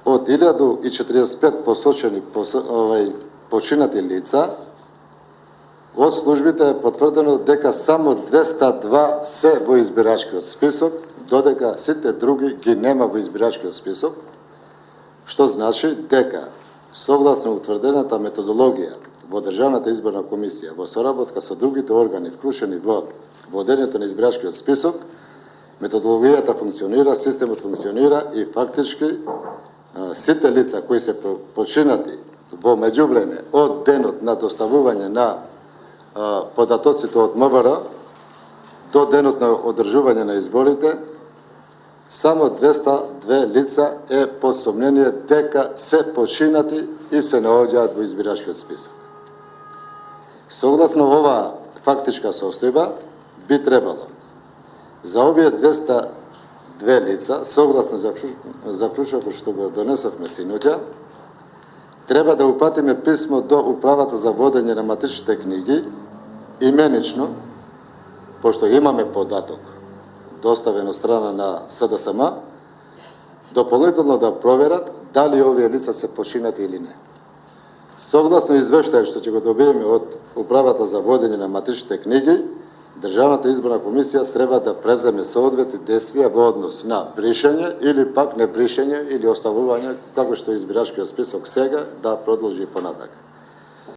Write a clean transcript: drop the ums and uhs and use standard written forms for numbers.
од 1045 посочени починати лица, од службите е потврдено дека само 202 се во избирачкиот список, додека сите други ги нема во избирачкиот список, што значи дека согласно утврдената методологија во Државната изборна комисија во соработка со другите органи вклучени во водењето на избирачкиот список, методологијата функционира, системот функционира и фактички сите лица кои се починати во меѓувреме од денот на доставување на податоците од МВР до денот на одржување на изборите, само 202 лица е под сомнение дека се починати и се наоѓаат во избирачкиот список. Согласно оваа фактичка состојба, би требало за овие 202 лица, согласно заклучокот што го донесовме синоќа, треба да упатиме писмо до Управата за водење на матичните книги, именично, пошто имаме податок, доставен од страна на СДСМ, дополнително да проверат дали овие лица се починати или не. Согласно извештајот што ќе го добиеме од Управата за водење на матичните книги, Државната изборна комисија треба да превземе соодветни действија во однос на бришење или пак не бришење или оставување, како што избирачкиот список сега, да продолжи понатака.